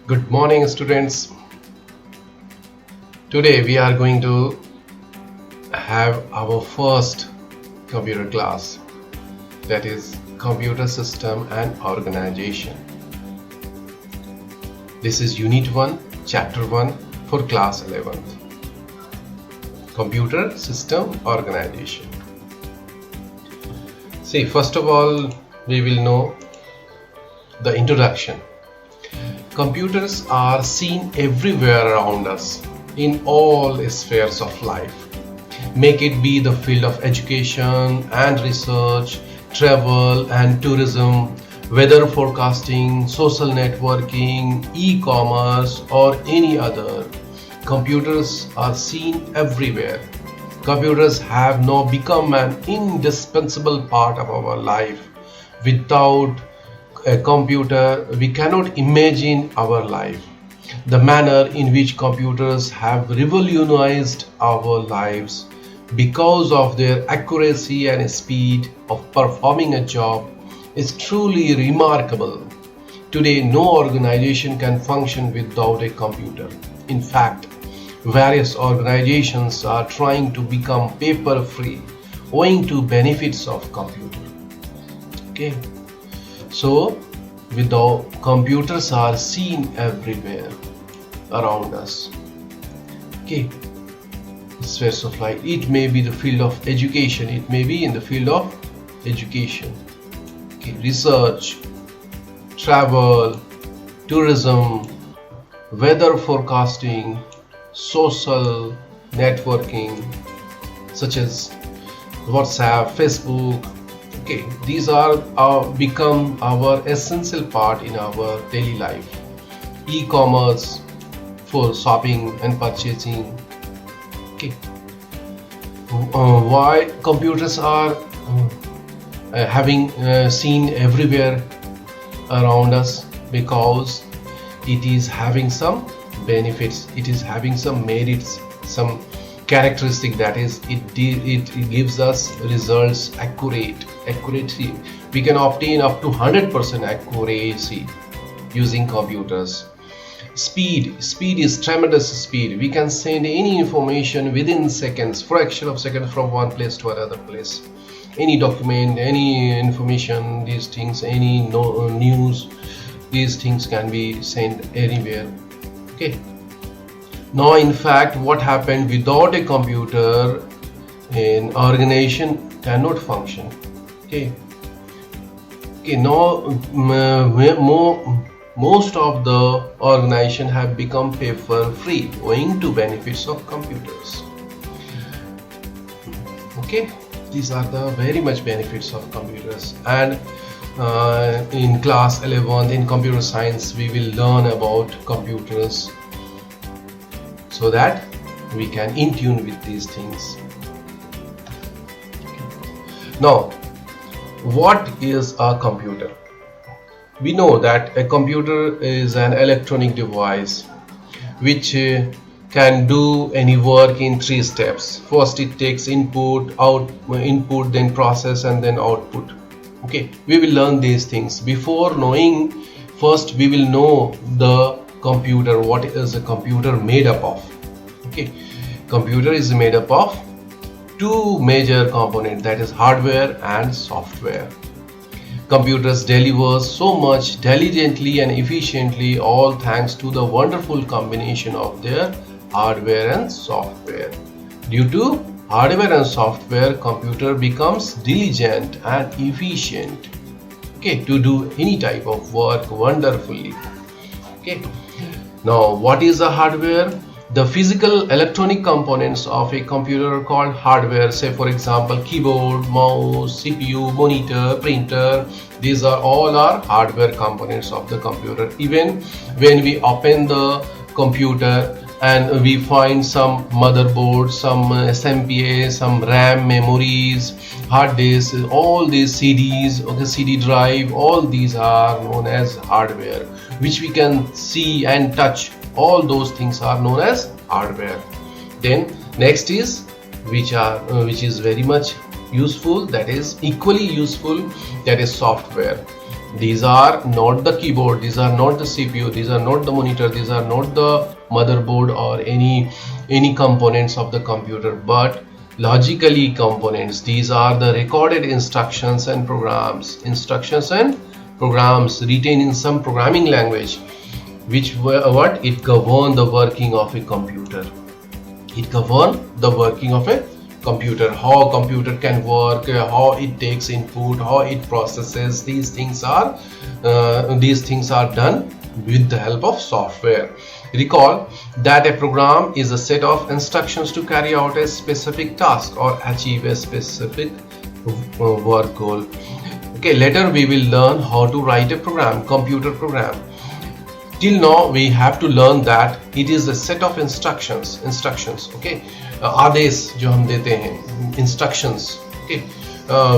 Good morning, students. Today we are going to have our first computer class, that is Computer System and Organization. This is Unit 1, Chapter 1 for Class 11th. Computer System Organization. See, first of all, we will know the introduction. Computers are seen everywhere around us in all spheres of life. Make it be the field of education and research, travel and tourism, weather forecasting, social networking, e-commerce or any other. Computers are seen everywhere. Computers have now become an indispensable part of our life. Without a computer, we cannot imagine our life. The manner in which computers have revolutionized our lives because of their accuracy and speed of performing a job is truly remarkable. Today, no organization can function without a computer. In fact, various organizations are trying to become paper-free owing to benefits of computer. Okay. So, without computers are seen everywhere around us. Okay, spheres of life. It may be the field of education. It may be in the field of education. Okay, research, travel, tourism, weather forecasting, social networking, such as WhatsApp, Facebook. Okay, these are become our essential part in our daily life. E-commerce for shopping and purchasing. Okay, why computers are having seen everywhere around us? Because it is having some benefits. It is having some merits, some characteristic, that is it gives us results accuracy. We can obtain up to 100% accuracy using computers. Speed is tremendous speed. We can send any information within seconds, fraction of seconds, from one place to another place. Any document, any information, these things, any news, these things can be sent anywhere. Okay. Now, in fact, what happened without a computer, an organization cannot function. Okay. Now, most of the organization have become paper-free owing to benefits of computers. Okay, these are the very much benefits of computers. And in class 11 in computer science, we will learn about computers, so that we can in tune with these things. Now, what is a computer? We know that a computer is an electronic device which can do any work in 3 steps. First, it takes input, then process, and then output. Okay, we will learn these things. Before knowing, first we will know the computer. What is a computer made up of? Okay, computer is made up of 2 major components, that is hardware and software. Computers deliver so much diligently and efficiently, all thanks to the wonderful combination of their hardware and software. Due to hardware and software, computer becomes diligent and efficient, okay, to do any type of work wonderfully. Okay, now what is the hardware? The physical electronic components of a computer are called hardware. Say, for example, keyboard, mouse, CPU, monitor, printer. These are all our hardware components of the computer. Even when we open the computer and we find some motherboard, some SMPA, some RAM memories, hard disks, all these CDs, okay, CD drive, all these are known as hardware, which we can see and touch. All those things are known as hardware. Then next is which is very much useful, that is equally useful, that is software. These are not the keyboard, these are not the CPU, these are not the monitor, these are not the motherboard or any components of the computer, but logically components. These are the recorded instructions and programs written in some programming language, which what it govern the working of a computer. It govern the working of a computer, how computer can work, how it takes input, how it processes. These things are done with the help of software. Recall that a program is a set of instructions to carry out a specific task or achieve a specific work goal. Okay, later we will learn how to write a program, computer program. Till now we have to learn that it is a set of instructions. Okay, आदेश जो हम देते हैं, instructions. Okay,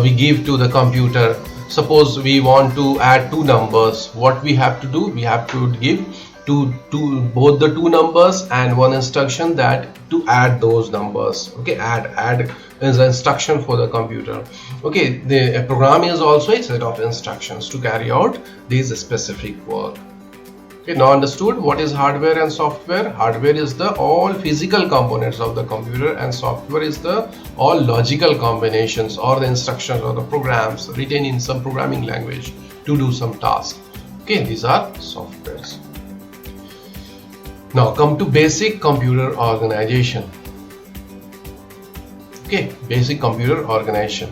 we give to the computer. Suppose we want to add two numbers. What we have to do? We have to give both the two numbers and one instruction that to add those numbers. Okay, add is an instruction for the computer. Okay, a program is also a set of instructions to carry out this specific work. Okay, now understood what is hardware and software. Hardware is the all physical components of the computer, and software is the all logical combinations or the instructions or the programs written in some programming language to do some task. Okay, these are softwares. Now come to basic computer organization. Okay, basic computer organization.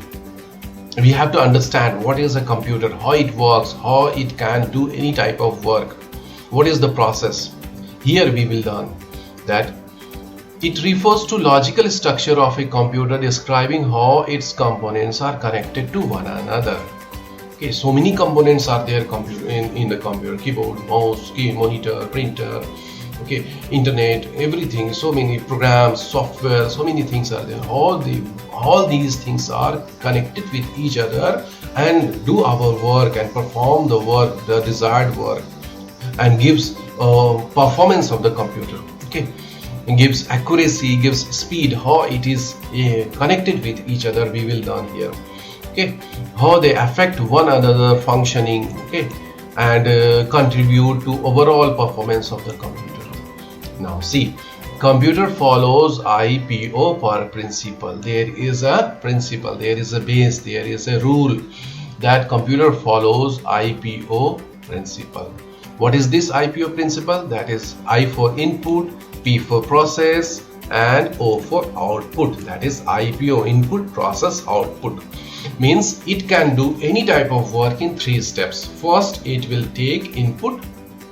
We have to understand what is a computer, how it works, how it can do any type of work. What is the process? Here we will learn that it refers to logical structure of a computer describing how its components are connected to one another. Okay, so many components are there in the computer: keyboard, mouse, monitor, printer, okay, internet, everything. So many programs, software, so many things are there. All these things are connected with each other and do our work and perform the work, the desired work, and gives performance of the computer. Okay, it gives accuracy, gives speed. How it is connected with each other, we will learn here. Okay, how they affect one another functioning. Okay, and contribute to overall performance of the computer. Now see, computer follows IPO principle. There is a principle, there is a base, there is a rule that computer follows IPO principle. What is this IPO principle? That is I for input, P for process, and O for output. That is IPO, input, process, output. Means it can do any type of work in 3 steps. First, it will take input.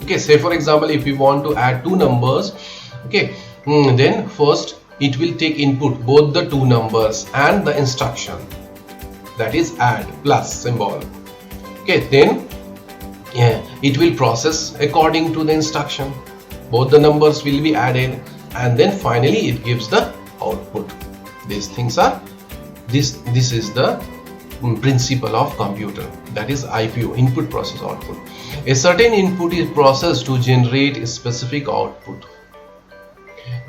Okay, say for example, if we want to add two numbers, okay, then first it will take input, both the two numbers and the instruction, that is add, plus symbol. Okay, then it will process according to the instruction, both the numbers will be added, and then finally it gives the output. These things are this is the principle of computer, that is IPO, input, process, output. A certain input is processed to generate a specific output.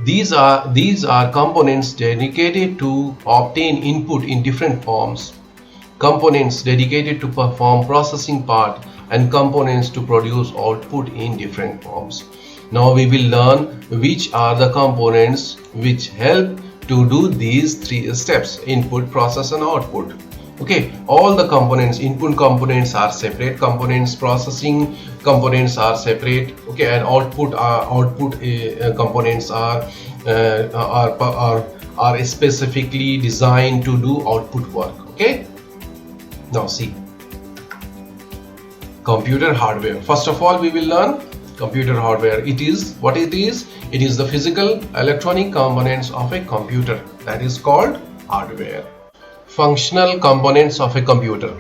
These are components dedicated to obtain input in different forms, components dedicated to perform processing part, and components to produce output in different forms. Now we will learn which are the components which help to do these 3 steps: input, process, and output. Okay, all the components, input components are separate components, processing components are separate, okay, and output components are specifically designed to do output work. Okay, now see, computer hardware. First of all, we will learn computer hardware. It is what it is. It is the physical electronic components of a computer, that is called hardware. Functional components of a computer.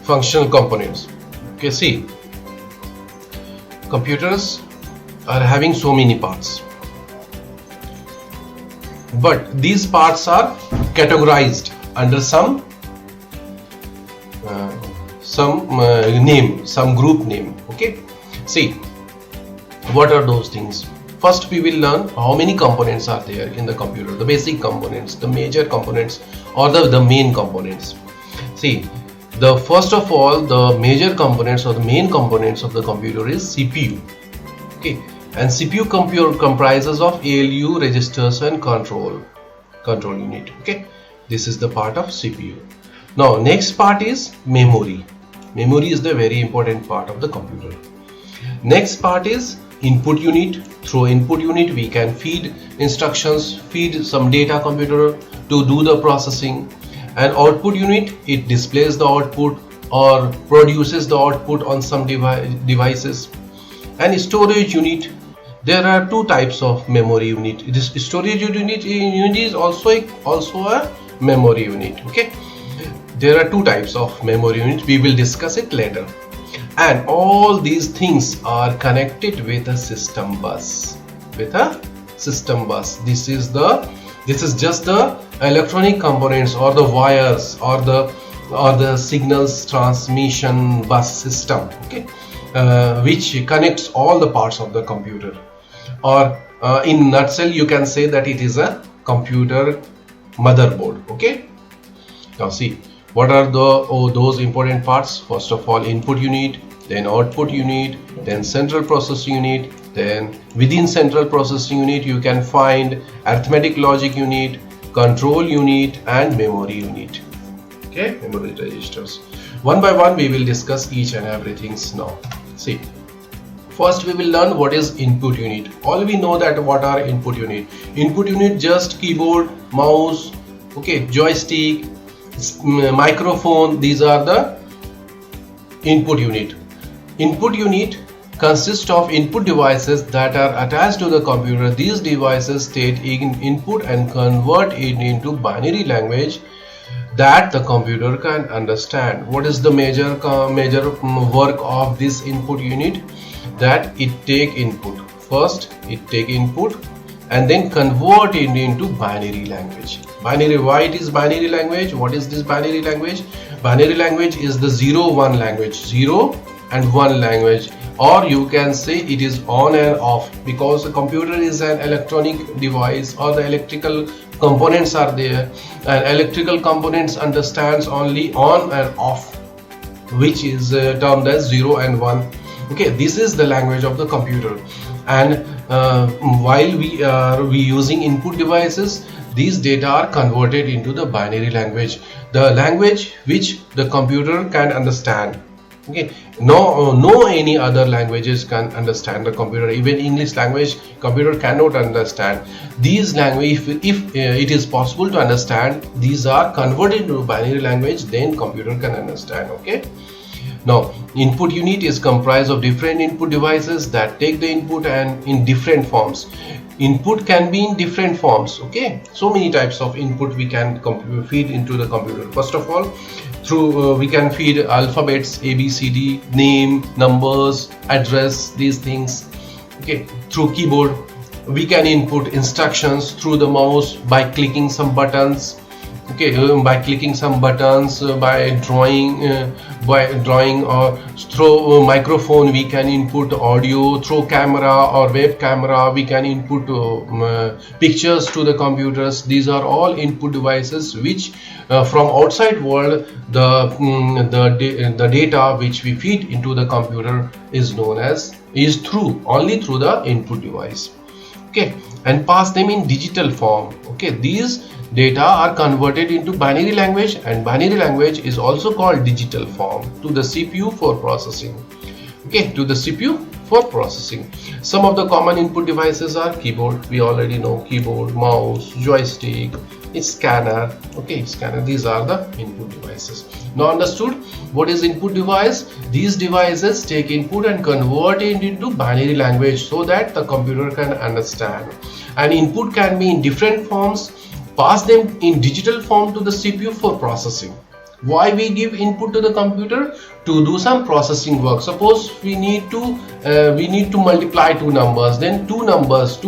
Functional components. Okay, see, computers are having so many parts, but these parts are categorized under some name, some group name. Okay, see, what are those things? First, we will learn how many components are there in the computer, the basic components, the major components, or the main components. See, the first of all, the major components or the main components of the computer is CPU. Okay, and CPU comprises of ALU, registers, and control unit. Okay, this is the part of CPU. Now, next part is memory. Memory is the very important part of the computer. Next part is input unit. Through input unit we can feed instructions, feed some data computer to do the processing. And output unit, it displays the output or produces the output on some devices. And storage unit, there are two types of memory unit. This storage unit is also a memory unit. Okay, there are two types of memory unit. We will discuss it later. And all these things are connected with a system bus. This is just the electronic components or the wires or the signals transmission bus system. Okay, which connects all the parts of the computer. Or in nutshell, you can say that it is a computer motherboard. Okay. Now see, what are those important parts? First of all, input unit, then output unit, then central processing unit, then within central processing unit you can find arithmetic logic unit, control unit, and memory unit. Okay, memory registers. One by one we will discuss each and everything now. See, first we will learn what is input unit. All we know that what are input unit. Input unit just keyboard, mouse, okay, joystick, microphone. These are the input unit. Input unit consists of input devices that are attached to the computer. These devices take in input and convert it into binary language that the computer can understand. What is the major work of this input unit? That it take input. First it take input and then convert it into binary language. Binary, why it is binary language? What is this binary language? Binary language is the 0-1 language, 0 and 1 language, or you can say it is on and off, because the computer is an electronic device or the electrical components are there, and electrical components understands only on and off, which is termed as 0 and 1. Okay, this is the language of the computer. And while we are using input devices, these data are converted into the binary language, the language which the computer can understand. Okay, no any other languages can understand the computer. Even English language computer cannot understand. These language, if it is possible to understand, these are converted into binary language, then computer can understand. Okay. Now, input unit is comprised of different input devices that take the input and in different forms. Input can be in different forms. Okay, so many types of input we can feed into the computer. First of all, through we can feed alphabets, A, B, C, D, name, numbers, address, these things. Okay, through keyboard we can input instructions, through the mouse by clicking some buttons. Okay, by clicking some buttons, by drawing or through microphone we can input audio, through camera or web camera we can input pictures to the computers. These are all input devices which from outside world the data which we feed into the computer is only through the input device. Okay, and pass them in digital form. Okay, these data are converted into binary language, and binary language is also called digital form, to the CPU for processing. Okay, to the CPU for processing. Some of the common input devices are keyboard, we already know, keyboard, mouse, joystick, scanner. Okay, scanner, these are the input devices. Now understood what is input device? These devices take input and convert it into binary language so that the computer can understand. And input can be in different forms. Pass them in digital form to the CPU for processing. Why we give input to the computer? To do some processing work. Suppose we need to multiply two numbers, then two numbers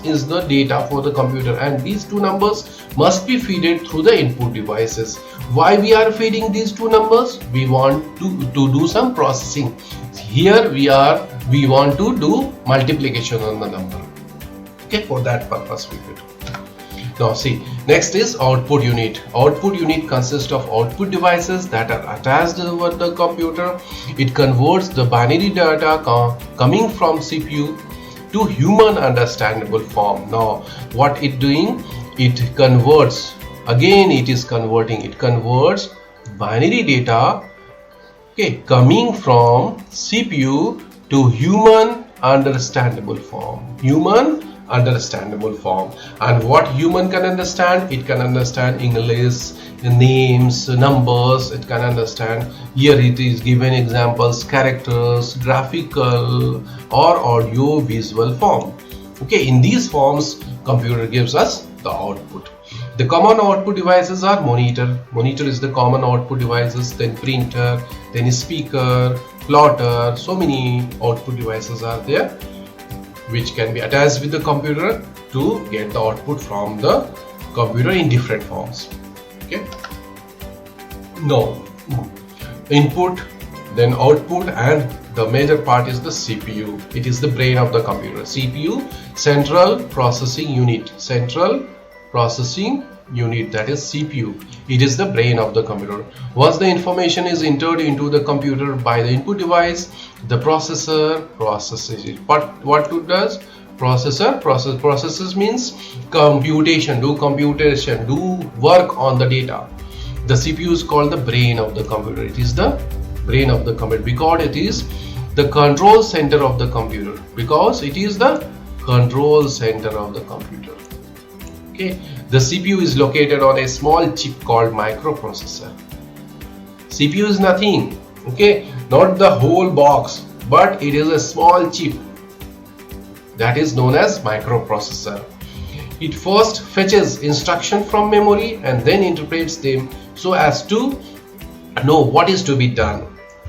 is the data for the computer, and these two numbers must be fed through the input devices. Why we are feeding these two numbers? We want to do some processing. Here we want to do multiplication on the number. Okay, for that purpose we feed. Now see, next is output unit. Output unit consists of output devices that are attached over the computer. It converts the binary data coming from CPU to human understandable form. Now what it doing? It converts, again it is converting, it converts binary data, okay, coming from CPU to human understandable form. And what human can understand? It can understand English, names, numbers. It can understand, here it is given examples, characters, graphical or audio visual form. Okay, in these forms computer gives us the output. The common output devices are monitor. Monitor is the common output devices, then printer, then speaker, plotter. So many output devices are there which can be attached with the computer to get the output from the computer in different forms. Okay. Now, input, then output, and the major part is the CPU. It is the brain of the computer. CPU, central processing unit. Central processing unit, that is CPU. It is the brain of the computer. Once the information is entered into the computer by the input device, the processor processes it. But what it does? Processes means computation, do work on the data. The CPU is called the brain of the computer. It is the brain of the computer because it is the control center of the computer. Okay, the CPU is located on a small chip called microprocessor. CPU is nothing, okay, not the whole box, but it is a small chip that is known as microprocessor. It first fetches instruction from memory and then interprets them so as to know what is to be done.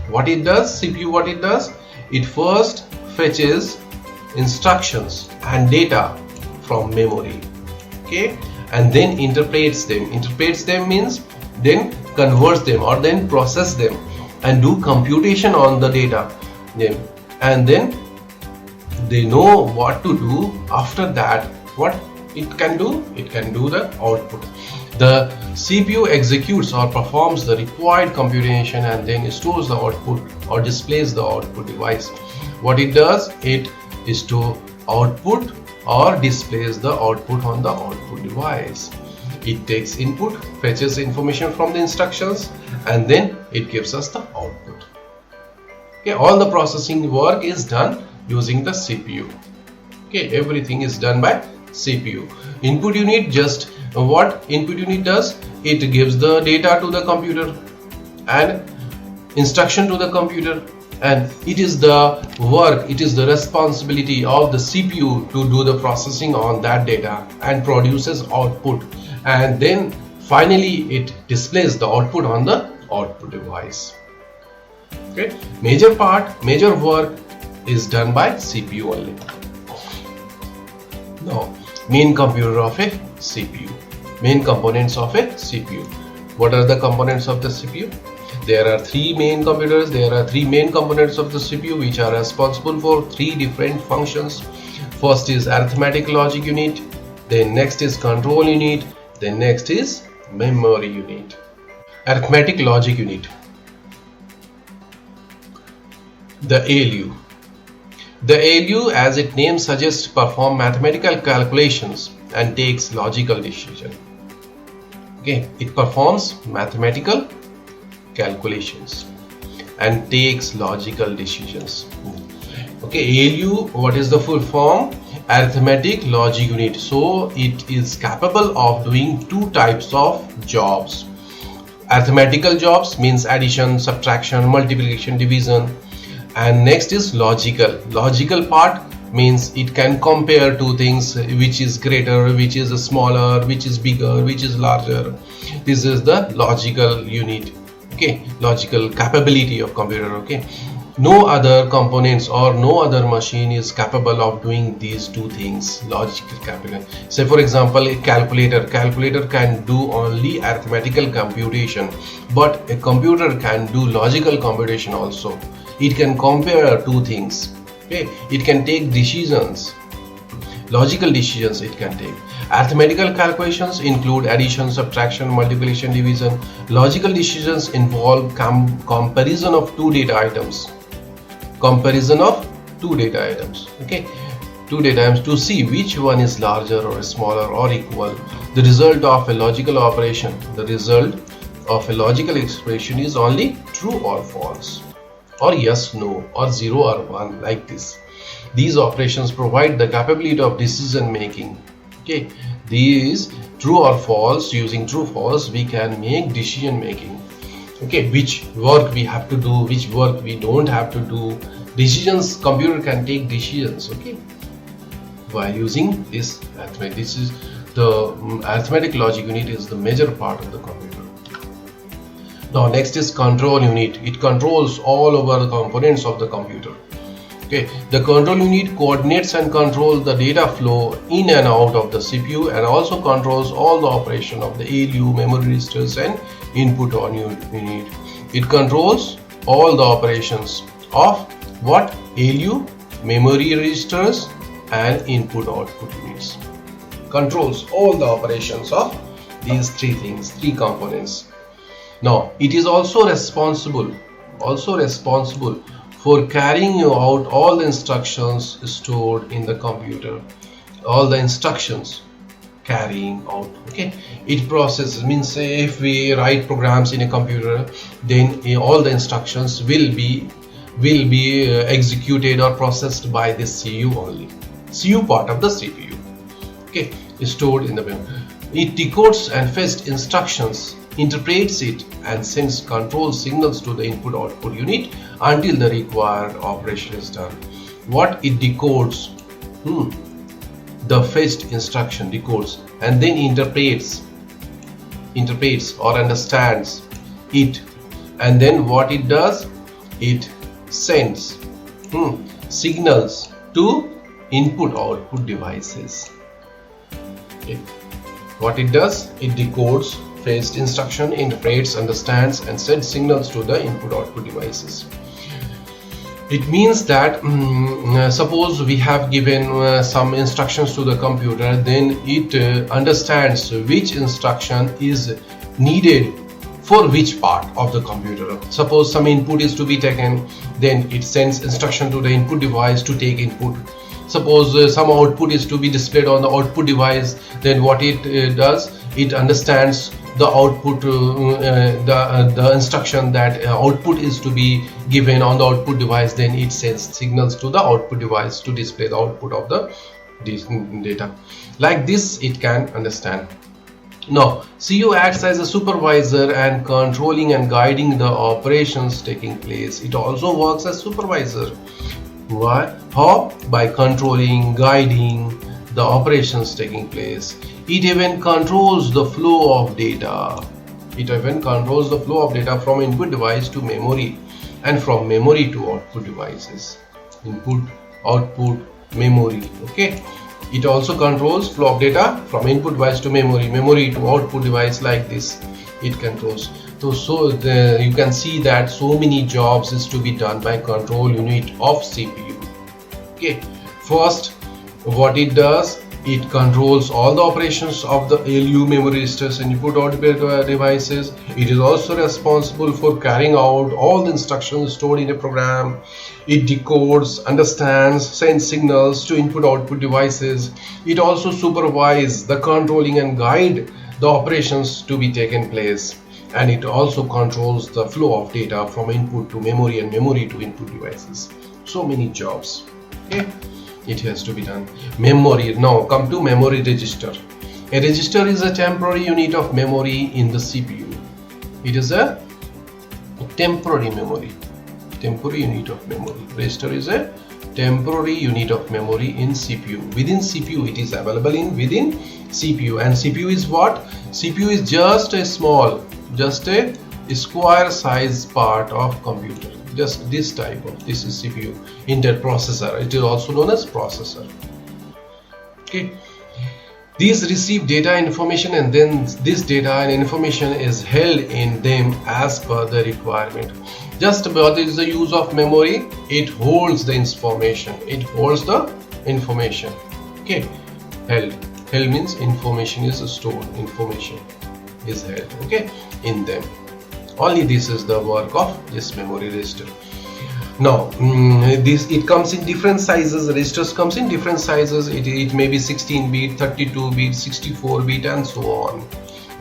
What it does, CPU, what it does? It first fetches instructions and data from memory, okay, and then interprets them. Interprets them means then converts them or then process them and do computation on the data, and then they know what to do after that. What it can do? It can do the output. The CPU executes or performs the required computation and then stores the output or displays the output device. What it does? It is to output or displays the output on the output device. It takes input, fetches information from the instructions, and then it gives us the output. Okay, all the processing work is done using the CPU. Okay, everything is done by CPU. Input unit, just what input unit does? It gives the data to the computer and instruction to the computer, and it is the work, it is the responsibility of the CPU to do the processing on that data and produces output, and then finally it displays the output on the output device. Okay, major work is done by CPU only. Now, main computer of a CPU, main components of a CPU. What are the components of the CPU? There are three main computers. There are three main components of the CPU which are responsible for three different functions. First is arithmetic logic unit, then next is control unit, then next is memory unit. Arithmetic logic unit, the ALU. The ALU, as its name suggests, performs mathematical calculations and takes logical decision. Okay, it performs mathematical calculations and takes logical decisions. Okay, ALU, what is the full form? Arithmetic logic unit. So it is capable of doing two types of jobs. Arithmetical jobs means addition, subtraction, multiplication, division, and next is logical. Logical part means it can compare two things, which is greater, which is smaller, which is bigger, which is larger. This is the logical unit. Okay, logical capability of computer. Okay, no other components or no other machine is capable of doing these two things, logical capability. Say for example, a calculator can do only arithmetical computation, but a computer can do logical computation also. It can compare two things. Okay, it can take decisions, logical decisions it can take. Arithmetical calculations include addition, subtraction, multiplication, division. Logical decisions involve comparison of two data items. Comparison of two data items. Okay, two data items to see which one is larger or smaller or equal. The result of a logical operation. The result of a logical expression is only true or false, or yes, no, or 0 or 1, like this. These operations provide the capability of decision making. Okay, these true or false, using true false we can make decision making. Okay, which work we have to do, which work we don't have to do. Decisions, computer can take decisions, okay, by using this arithmetic. This is the arithmetic logic unit is the major part of the computer. Now next is control unit. It controls all over the components of the computer. Okay, the control unit coordinates and controls the data flow in and out of the CPU, and also controls all the operation of the ALU, memory registers, and input on unit. It controls all the operations of what? ALU, memory registers, and input output units. Controls all the operations of these three things, three components. Now it is also responsible for carrying out all the instructions stored in the computer. All the instructions carrying out. Okay, it processes, means if we write programs in a computer, then all the instructions will be executed or processed by the CPU only. CPU part of the CPU. Okay, stored in the memory. It decodes and fetches instructions, interprets it, and sends control signals to the input output unit until the required operation is done. What it decodes? The fetched instruction decodes and then interprets or understands it, and then what it does? It sends signals to input output devices. Okay. What it does? It decodes, fetched instruction, interprets, understands, and sends signals to the input output devices. It means that suppose we have given some instructions to the computer, then it understands which instruction is needed for which part of the computer. Suppose some input is to be taken, then it sends instruction to the input device to take input. Suppose some output is to be displayed on the output device, then what it does? It understands the output, the instruction that output is to be given on the output device, then it sends signals to the output device to display the output of the data. Like this it can understand. Now CPU acts as a supervisor and controlling and guiding the operations taking place. It also works as supervisor. Why? How? By controlling, guiding the operations taking place. It even controls the flow of data. It even controls the flow of data from input device to memory, and from memory to output devices. Input, output, memory. Okay. It also controls flow of data from input device to memory, memory to output device, like this. It controls. So you can see that so many jobs is to be done by control unit of CPU. Okay. First, what it does? It controls all the operations of the ALU, memory registers, and input output devices. It is also responsible for carrying out all the instructions stored in a program. It decodes, understands, sends signals to input output devices. It also supervises the controlling and guide the operations to be taken place. And it also controls the flow of data from input to memory and memory to input devices. So many jobs. Okay. It has to be done. Memory. Now come to memory register. A register is a temporary unit of memory in the CPU. It is a temporary memory. Temporary unit of memory. Register is a temporary unit of memory in CPU. Within CPU, it is available within CPU. And CPU is what? CPU is just a square size part of computer. Just this type of, this is CPU, Intel processor. It is also known as processor. Okay, these receive data information, and then this data and information is held in them as per the requirement. Just about is the use of memory, it holds the information. It holds the information. Okay, held held means information is stored, information is held, okay, in them. Only this is the work of this memory register. Now this, it comes in different sizes. Registers comes in different sizes. It may be 16-bit, 32-bit, 64-bit, and so on.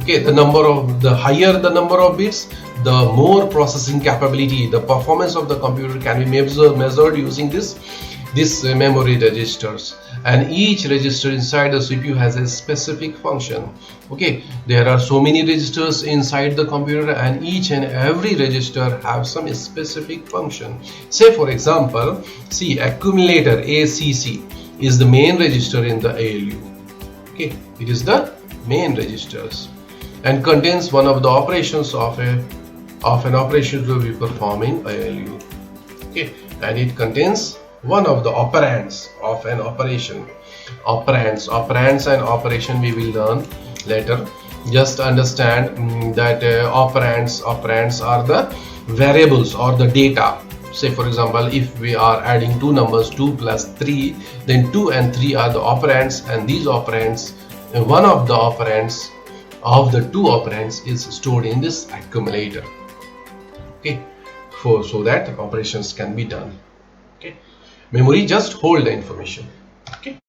Okay, the higher the number of bits, the more processing capability, the performance of the computer can be measured using this memory registers. And each register inside the CPU has a specific function. Okay, there are so many registers inside the computer, and each and every register have some specific function. Say for example, see, accumulator ACC is the main register in the ALU. Okay, it is the main registers and contains one of the operations of an operation to be performed in ALU. Okay, and it contains one of the operands of an operation. Operands and operation we will learn later. Just understand that operands are the variables or the data. Say for example, if we are adding two numbers, 2 plus 3, then 2 and 3 are the operands, and these operands, one of the operands of the two operands is stored in this accumulator. Okay, so that operations can be done. Okay, memory just hold the information. Okay.